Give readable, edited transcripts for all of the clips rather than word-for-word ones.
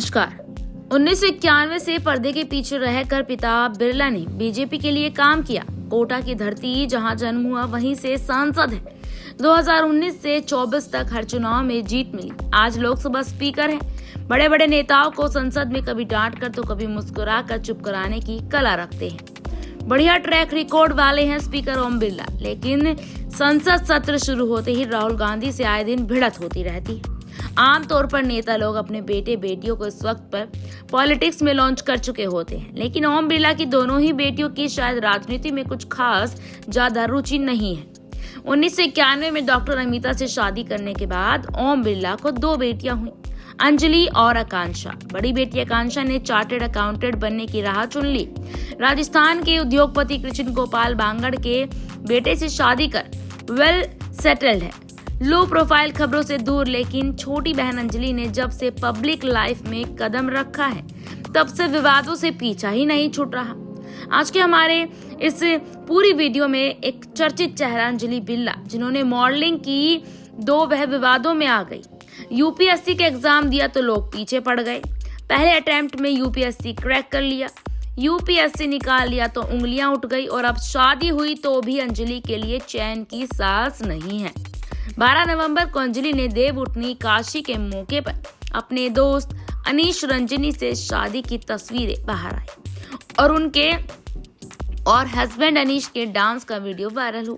नमस्कार। 1991 से पर्दे के पीछे रहकर पिता बिरला ने बीजेपी के लिए काम किया। कोटा की धरती जहां जन्म हुआ वहीं से सांसद है। 2019 से 24 तक हर चुनाव में जीत मिली। आज लोकसभा स्पीकर हैं। बड़े बड़े नेताओं को संसद में कभी डांट कर तो कभी मुस्कुरा कर चुप कराने की कला रखते हैं। बढ़िया ट्रैक रिकॉर्ड वाले हैं स्पीकर ओम बिरला, लेकिन संसद सत्र शुरू होते ही राहुल गांधी से आए दिन भिड़त होती रहती है। आमतौर पर नेता लोग अपने बेटे बेटियों को इस वक्त पर पॉलिटिक्स में लॉन्च कर चुके होते हैं, लेकिन ओम बिरला की दोनों ही बेटियों की शायद राजनीति में कुछ खास ज्यादा रुचि नहीं है। 1991 में डॉक्टर अमिता से शादी करने के बाद ओम बिरला को 2 बेटियां हुई, अंजलि और आकांक्षा। बड़ी बेटी आकांक्षा ने चार्टर्ड अकाउंटेंट बनने की राह चुन ली। राजस्थान के उद्योगपति कृष्ण गोपाल बांगड़ के बेटे से शादी कर वेल सेटल्ड है, लो प्रोफाइल खबरों से दूर। लेकिन छोटी बहन अंजलि ने जब से पब्लिक लाइफ में कदम रखा है तब से विवादों से पीछा ही नहीं छूट रहा। आज के हमारे इस पूरी वीडियो में एक चर्चित चेहरा अंजलि बिरला, जिन्होंने मॉडलिंग की, वह विवादों में आ गई। यूपीएससी के एग्जाम दिया तो लोग पीछे पड़ गए। पहले अटेम्प्ट में यूपीएससी क्रैक कर लिया, यूपीएससी निकाल लिया तो उंगलियां उठ गई, और अब शादी हुई तो भी अंजलि के लिए चैन की सांस नहीं है। 12 नवंबर को अंजलि ने देवउठनी काशी के मौके पर अपने दोस्त अनीश रंजनी से शादी की तस्वीरें बाहर आई और उनके और हस्बैंड अनीश के डांस का वीडियो वायरल हुआ।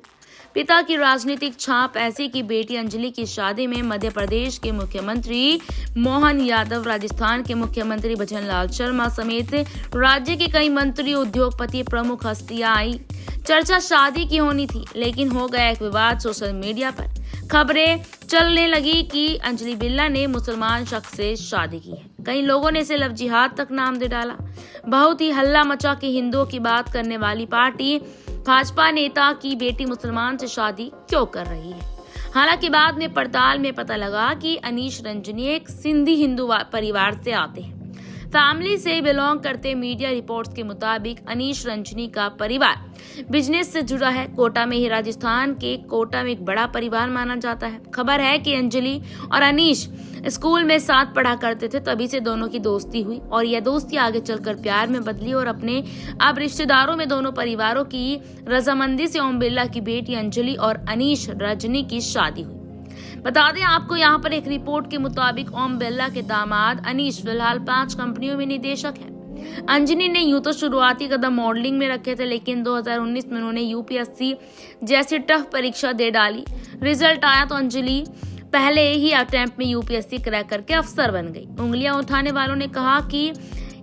पिता की राजनीतिक छाप ऐसी कि बेटी अंजलि की शादी में मध्य प्रदेश के मुख्यमंत्री मोहन यादव, राजस्थान के मुख्यमंत्री भजनलाल शर्मा समेत राज्य के कई मंत्री, उद्योगपति, प्रमुख हस्तियां आई। चर्चा शादी की होनी थी, लेकिन हो गया एक विवाद सोशल मीडिया पर। खबरें चलने लगी कि अंजलि बिरला ने मुसलमान शख्स से शादी की है। कई लोगों ने इसे लव जिहाद तक नाम दे डाला। बहुत ही हल्ला मचा कि हिंदुओं की बात करने वाली पार्टी भाजपा नेता की बेटी मुसलमान से शादी क्यों कर रही है। हालांकि बाद में पड़ताल में पता लगा कि अनीश रंजनी एक सिंधी हिंदू परिवार से आते हैं। फैमिली से बिलोंग करते मीडिया रिपोर्ट्स के मुताबिक अनीश रंजनी का परिवार बिजनेस से जुड़ा है। कोटा में ही, राजस्थान के कोटा में एक बड़ा परिवार माना जाता है। खबर है कि अंजलि और अनीश स्कूल में साथ पढ़ा करते थे, तभी से दोनों की दोस्ती हुई और यह दोस्ती आगे चलकर प्यार में बदली और अपने अब रिश्तेदारों में दोनों परिवारों की रजामंदी से ओम बिरला की बेटी अंजलि और अनीश रंजनी की शादी हुई। बता दें आपको यहाँ पर एक रिपोर्ट के मुताबिक ओम बिरला के दामाद अनीश फिलहाल 5 कंपनियों में निदेशक है। अंजलि ने यूं तो शुरुआती कदम मॉडलिंग में रखे थे, लेकिन 2019 में उन्होंने यूपीएससी जैसी टफ परीक्षा दे डाली। रिजल्ट आया तो अंजलि पहले ही अटेम्प्ट में यूपीएससी क्रैक करके अफसर बन गई। उंगलियां उठाने वालों ने कहा कि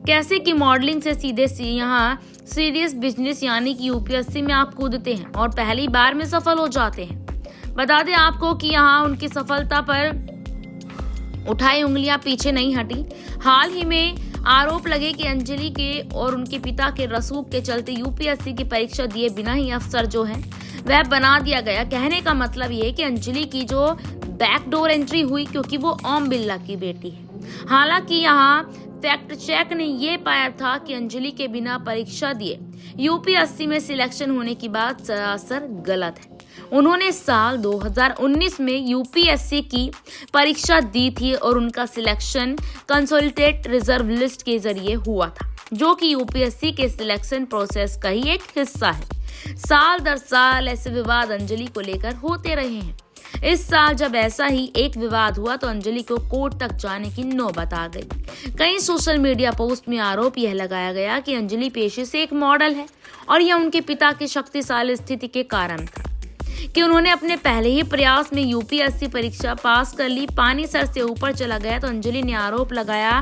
कैसे कि मॉडलिंग से सीधे यहाँ सीरियस बिजनेस यानी कि यूपीएससी में आप कूदते हैं और पहली बार में सफल हो जाते हैं। बता दें आपको कि यहाँ उनकी सफलता पर उठाई उंगलियां पीछे नहीं हटी। हाल ही में आरोप लगे कि अंजलि के और उनके पिता के रसूख के चलते यूपीएससी की परीक्षा दिए बिना ही अफसर जो है वह बना दिया गया। कहने का मतलब ये कि अंजलि की जो बैकडोर एंट्री हुई क्योंकि वो ओम बिरला की बेटी है। हालांकि यहाँ फैक्ट चेक ने ये पाया था कि अंजलि के बिना परीक्षा दिए यूपीएससी में सिलेक्शन होने की बात सरासर गलत है। उन्होंने साल 2019 में यूपीएससी की परीक्षा दी थी और उनका सिलेक्शन कंसोलिडेटेड रिजर्व लिस्ट के जरिए हुआ था, जो कि यूपीएससी के सिलेक्शन प्रोसेस का ही एक हिस्सा है। साल दर साल ऐसे विवाद अंजलि को लेकर होते रहे हैं। इस साल जब ऐसा ही एक विवाद हुआ तो अंजलि को कोर्ट तक जाने की नौबत आ गई। कई सोशल मीडिया पोस्ट में आरोप यह लगाया गया कि अंजलि पेशे से एक मॉडल है और यह उनके पिता की शक्तिशाली स्थिति के कारण था कि उन्होंने अपने पहले ही प्रयास में यूपीएससी परीक्षा पास कर ली। पानी सर से ऊपर चला गया तो अंजलि ने आरोप लगाया।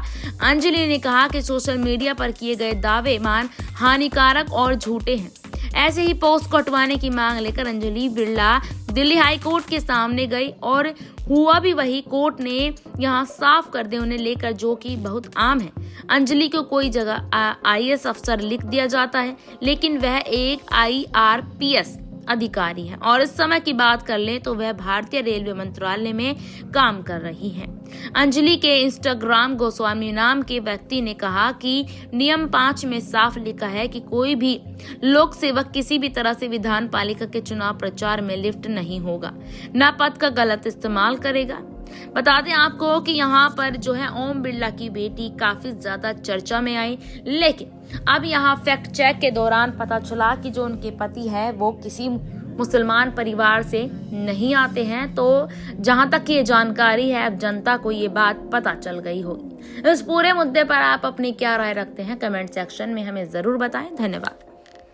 अंजलि ने कहा कि सोशल मीडिया पर किए गए दावे मान हानिकारक और झूठे हैं। ऐसे ही पोस्ट को हटवाने की मांग लेकर अंजलि बिरला दिल्ली हाई कोर्ट के सामने गई और हुआ भी वही। कोर्ट ने यहाँ साफ कर दे उन्हें लेकर, जो कि बहुत आम है। अंजलि को कोई जगह आईएएस अफसर लिख दिया जाता है, लेकिन वह एक आईआरपीएस अधिकारी है और इस समय की बात कर लें तो वह भारतीय रेलवे मंत्रालय में काम कर रही हैं। अंजलि के इंस्टाग्राम गोस्वामी नाम के व्यक्ति ने कहा कि नियम 5 में साफ लिखा है कि कोई भी लोक सेवक किसी भी तरह से विधान पालिका के चुनाव प्रचार में लिप्त नहीं होगा, न पद का गलत इस्तेमाल करेगा, बता दें आपको कि यहाँ पर जो है ओम बिरला की बेटी काफी ज्यादा चर्चा में आई, लेकिन अब यहाँ फैक्ट चेक के दौरान पता चला कि जो उनके पति है वो किसी मुसलमान परिवार से नहीं आते हैं। तो जहां तक ये जानकारी है, अब जनता को ये बात पता चल गई होगी। इस पूरे मुद्दे पर आप अपनी क्या राय रखते हैं, कमेंट सेक्शन में हमें जरूर बताएं। धन्यवाद।